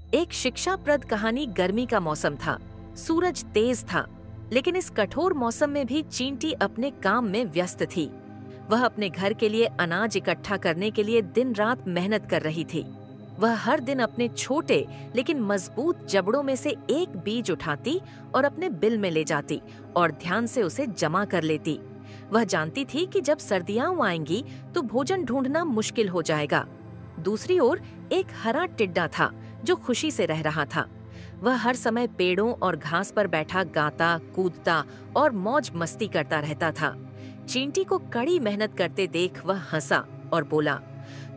एक शिक्षाप्रद कहानी। गर्मी का मौसम था, सूरज तेज था, लेकिन इस कठोर मौसम में भी चींटी अपने काम में व्यस्त थी। वह अपने घर के लिए अनाज इकट्ठा करने के लिए दिन रात मेहनत कर रही थी। वह हर दिन अपने छोटे लेकिन मजबूत जबड़ों में से एक बीज उठाती और अपने बिल में ले जाती और ध्यान से उसे जमा कर लेती। वह जानती थी कि जब सर्दियां आएंगी तो भोजन ढूंढना मुश्किल हो जाएगा। दूसरी ओर एक हरा टिड्डा था जो खुशी से रह रहा था। वह हर समय पेड़ों और घास पर बैठा गाता, कूदता और मौज मस्ती करता रहता था। चींटी को कड़ी मेहनत करते देख वह हंसा और बोला,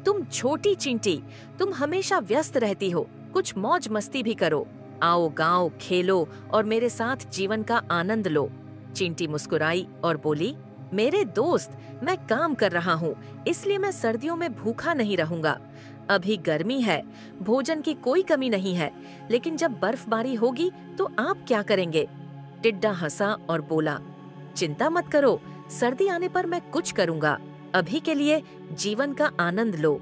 तुम छोटी चींटी, तुम हमेशा व्यस्त रहती हो, कुछ मौज मस्ती भी करो। आओ गाओ, खेलो और मेरे साथ जीवन का आनंद लो। चींटी मुस्कुराई और बोली, मेरे दोस्त, मैं काम कर रहा हूँ, इसलिए मैं सर्दियों में भूखा नहीं रहूंगा। अभी गर्मी है, भोजन की कोई कमी नहीं है, लेकिन जब बर्फबारी होगी तो आप क्या करेंगे? टिड्डा हंसा और बोला, चिंता मत करो, सर्दी आने पर मैं कुछ करूंगा। अभी के लिए जीवन का आनंद लो।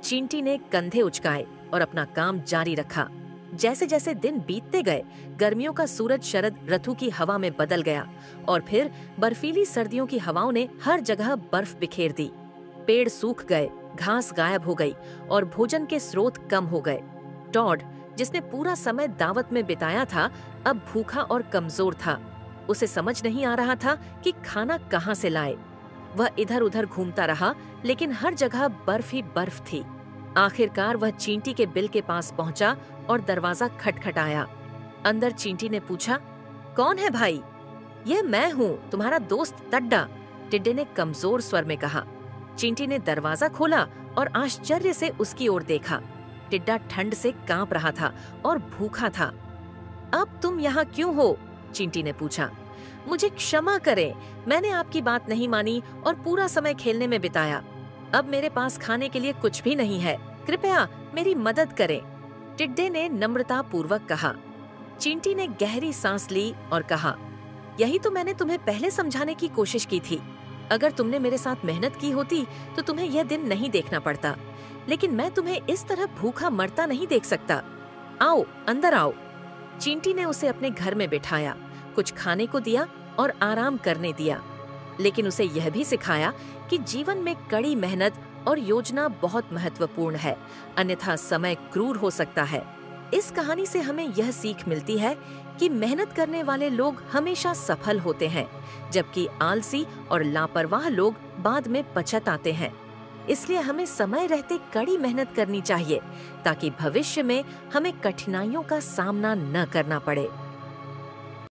चींटी ने कंधे उचकाए और अपना काम जारी रखा। जैसे जैसे दिन बीतते गए, गर्मियों का सूरज शरद ऋतु की हवा में बदल गया और फिर बर्फीली सर्दियों की हवाओं ने हर जगह बर्फ बिखेर दी। पेड़ सूख गए, घास गायब हो गई और भोजन के स्रोत कम हो गए। टॉड, जिसने पूरा समय दावत में बिताया था, अब भूखा और कमजोर था। उसे समझ नहीं आ रहा था कि खाना कहाँ से लाए। वह इधर उधर घूमता रहा, लेकिन हर जगह बर्फ ही बर्फ थी। आखिरकार वह चींटी के बिल के पास पहुंचा और दरवाजा खटखटाया। अंदर चींटी ने पूछा, कौन है भाई? यह मैं हूँ, तुम्हारा दोस्त टड्डा, टिड्डे ने कमजोर स्वर में कहा। चींटी ने दरवाजा खोला और आश्चर्य से उसकी ओर देखा। टिड्डा ठंड से कांप रहा था और भूखा था। अब तुम यहाँ क्यों हो? चींटी ने पूछा। मुझे क्षमा करें, मैंने आपकी बात नहीं मानी और पूरा समय खेलने में बिताया। अब मेरे पास खाने के लिए कुछ भी नहीं है, कृपया मेरी मदद करें, टिड्डे ने नम्रता पूर्वक कहा। चींटी ने गहरी सांस ली और कहा, यही तो मैंने तुम्हें पहले समझाने की कोशिश की थी। अगर तुमने मेरे साथ मेहनत की होती तो तुम्हें यह दिन नहीं देखना पड़ता, लेकिन मैं तुम्हें इस तरह भूखा मरता नहीं देख सकता। आओ, अंदर आओ। चींटी ने उसे अपने घर में बिठाया, कुछ खाने को दिया और आराम करने दिया, लेकिन उसे यह भी सिखाया कि जीवन में कड़ी मेहनत और योजना बहुत महत्वपूर्ण है, अन्यथा समय क्रूर हो सकता है। इस कहानी से हमें यह सीख मिलती है कि मेहनत करने वाले लोग हमेशा सफल होते हैं, जबकि आलसी और लापरवाह लोग बाद में पछताते हैं। इसलिए हमें समय रहते कड़ी मेहनत करनी चाहिए, ताकि भविष्य में हमें कठिनाइयों का सामना न करना पड़े।